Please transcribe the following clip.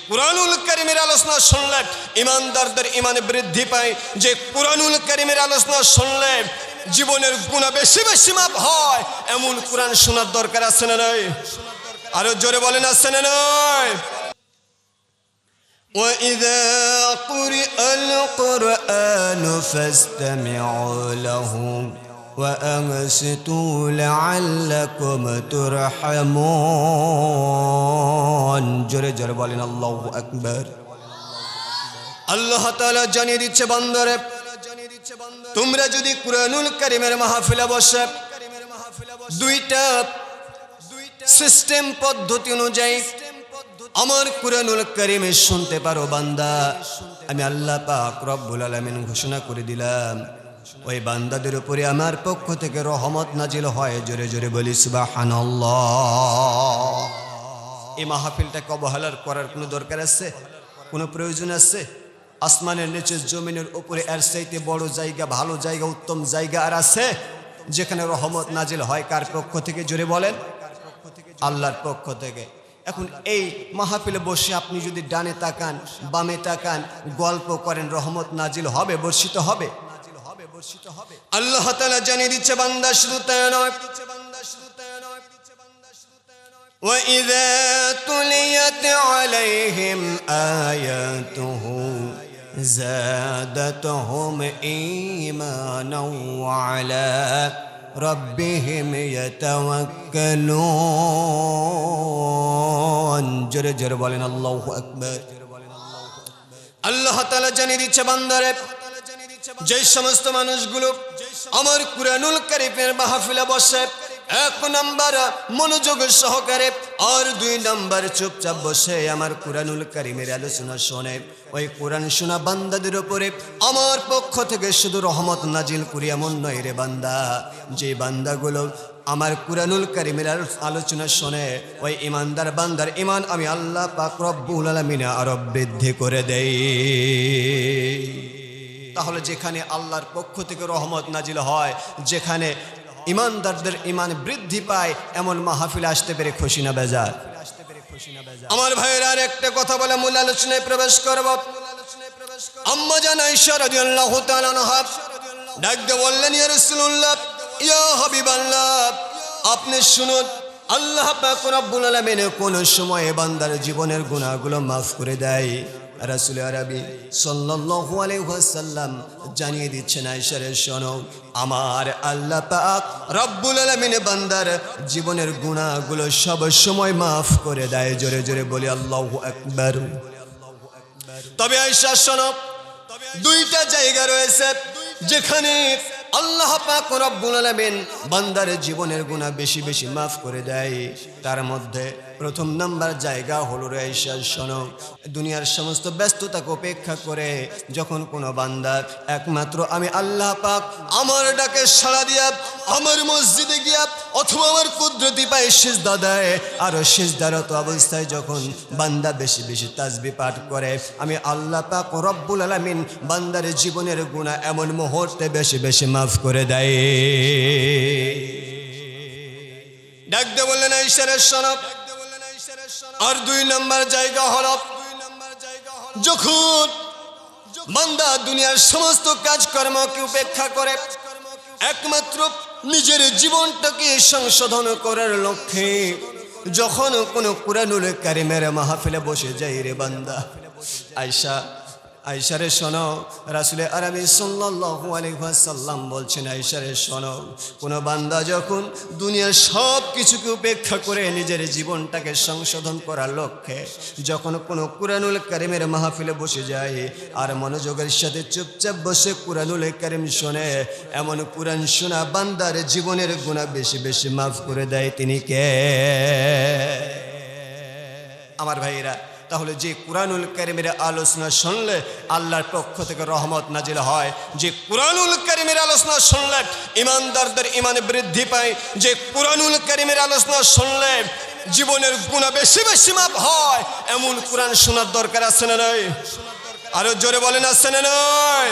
কুরআনুল কারীমের আলোচনা শুনলে ঈমানদারদের ঈমান বৃদ্ধি পায়, যে কুরআনুল কারীমের আলোচনা শুনলে জীবনের গুনাহ বেশি বেশি মাফ হয়, এমন কুরআন শোনার দরকার আছে না নাই? আরো জোরে বলেন আছে না নাই? وَإِذَا قُرِئَ الْقُرْآنُ فَاسْتَمِعُوا لَهُ وَأَنصِتُوا لَعَلَّكُمْ تُرْحَمُونَ। জোরে জোরে বলেন আল্লাহু আকবার। আল্লাহ তাআলা জানিয়ে দিচ্ছে বান্দারে, তোমরা যদি কুরআনুল কারীমের মাহফিলে বসে দুইটা সিস্টেম পদ্ধতি অনুযায়ী আমার কুরআনুল কারীমে শুনতে পারো বান্দা, আমি আল্লাহ পাক রব্বুল আলামিন ঘোষণা করে দিলাম ওই বান্দাদের উপরে আমার পক্ষ থেকে রহমত নাজিল হয়। জোরে জোরে বলি সুবহানাল্লাহ। এই মাহফিলটাকে অবহেলা করার কোনো দরকার আছে? কোনো প্রয়োজন আছে? আসমানের নিচে জমিনের উপরে এর চাইতে বড় জায়গা, ভালো জায়গা, উত্তম জায়গা আর আছে যেখানে রহমত নাজিল হয়? কার পক্ষ থেকে? জোরে বলেন। আল্লাহর পক্ষ থেকে। এখন এই মাহফিলে বসে আপনি যদি ডানে তাকান বামে তাকান গল্প করেন, রহমত নাজিল হবে, বর্ষিত হবে। আল্লাহ তাআলা জানিয়ে দিচ্ছে বান্দা শুধু তাই নয়, وَإِذَا تُلِيَتْ عَلَيْهِمْ آيَاتُهُ زَادَتْهُمْ إِيمَانًا وَعَلَى رَبِّهِمْ يَتَوَكَّلُونَ। জোরে জোরে বলেন আল্লাহু আকবার। আল্লাহ তাআলা জানিয়ে দিচ্ছে বান্দারে, যে সমস্ত মানুষগুলো আমার কুরআনুল কারীমের মাহফিলে বসে, এক নাম্বার মনোযোগ সহকারে, আর দুই নাম্বার চুপচাপ বসে আমার কুরআনুল কারীমের আলোচনা শোনে, ওই কোরআন শোনা বান্দাদের উপরে আমার পক্ষ থেকে শুধু রহমত নাজিল করি এমন নয় রে বান্দা। যে বান্দাগুলো আমার কুরআনুল কারীমের আলোচনা শোনে, ওই ঈমানদার বান্দার ঈমান আমি আল্লাহ পাক রব্বুল আলামিন আরো বৃদ্ধি করে দেই। তাহলে যেখানে আল্লাহর পক্ষ থেকে রহমত নাজিল হয়, যেখানে ঈমানদারদের ঈমান বৃদ্ধি পায়, এমন মাহফিলে আসতে পেরে খুশি না বেজার? আমার ভাইয়েরা আর একটা কথা বলে মূল আলোচনায় প্রবেশ করব। আম্মা জান আয়েশা রাদিয়াল্লাহু তাআলা আনহা ডাক দিয়ে বললেন, ইয়া রাসূলুল্লাহ, ইয়া হাবিবাল্লাহ, আপনি শুনুন, আল্লাহ পাক রব্বুল আলামিন কোন সময়ে বান্দার জীবনের গুনাহগুলো মাফ করে দেয়। রাসূল আরবি সাল্লাল্লাহু আলাইহি ওয়াসাল্লাম জানিয়ে দিচ্ছেন, আয়েশা রে শোনো, আমার আল্লাহ পাক রব্বুল আলামিন বান্দার জীবনের গুনাহগুলো সব সময় মাফ করে দেয়। জোরে জোরে বলি আল্লাহু আকবার। তবে আয়েশা শোনো, দুইটা জায়গা রয়েছে যেখানে আল্লাহ পাক রব্বুল আলামিন বান্দার জীবনের গুনাহ বেশি বেশি মাফ করে দেয়। তার মধ্যে প্রথম নাম্বার জায়গা হলো রে আয়েশা শোনো, দুনিয়ার সমস্ত ব্যস্ততাকে উপেক্ষা করে যখন কোনো বান্দা একমাত্র আমি আল্লাহ পাক আমার ডাকে সাড়া দিয়া আমার মসজিদে গিয়া অথবা আমার কুদরতি পায়ে সিজদা দেয়, আর সিজদারত অবস্থায় যখন বান্দা বেশি বেশি তাসবিহ পাঠ করে, আমি আল্লাহ পাক রব্বুল আলামিন বান্দার জীবনের গুনাহ এমন মুহূর্তে বেশি বেশি মাফ করে দেয়। ডাক দিয়ে বললেন, আয়েশা রে শোনো, আর দুই নাম্বার জায়গা হলো যখন বান্দা দুনিয়ার সমস্ত কাজকর্মকে উপেক্ষা করে একমাত্র নিজের জীবনটাকে সংশোধন করার লক্ষ্যে যখন কোনো কুরআনুল কারীমের মাহফিলে বসে যায় রে বান্দা। আয়েশা রে শোনো, রাসূল আরবি সাল্লাল্লাহু আলাইহি ওয়াসাল্লাম বলছেন, আয়েশা রে শোনো, কোনো বান্দা যখন দুনিয়ার সব কিছুকে উপেক্ষা করে নিজের জীবনটাকে সংশোধন করার লক্ষ্যে যখন কোনো কুরআনুল কারীমের মাহফিলে বসে যায় আর মনোযোগের সাথে চুপচাপ বসে কুরআনুল কারীম শোনে, এমন কুরআন শোনা বান্দার জীবনের গুনাহ বেশি বেশি মাফ করে দেয়। তিনি কে? আমার ভাইয়েরা, তাহলে যে কুরআনুল কারীমের আলোচনা শুনলে আল্লাহর পক্ষ থেকে রহমত নাজিল হয়, যে কুরআনুল কারীমের আলোচনা শুনলে ঈমানদারদের ঈমান বৃদ্ধি পায়, যে কুরআনুল কারীমের আলোচনা শুনলে জীবনের গুনাহ বেশি বেশি মাফ হয়, এমন কুরআন শোনার দরকার আছে না নাই? আরো জোরে বলেন আছে না নাই?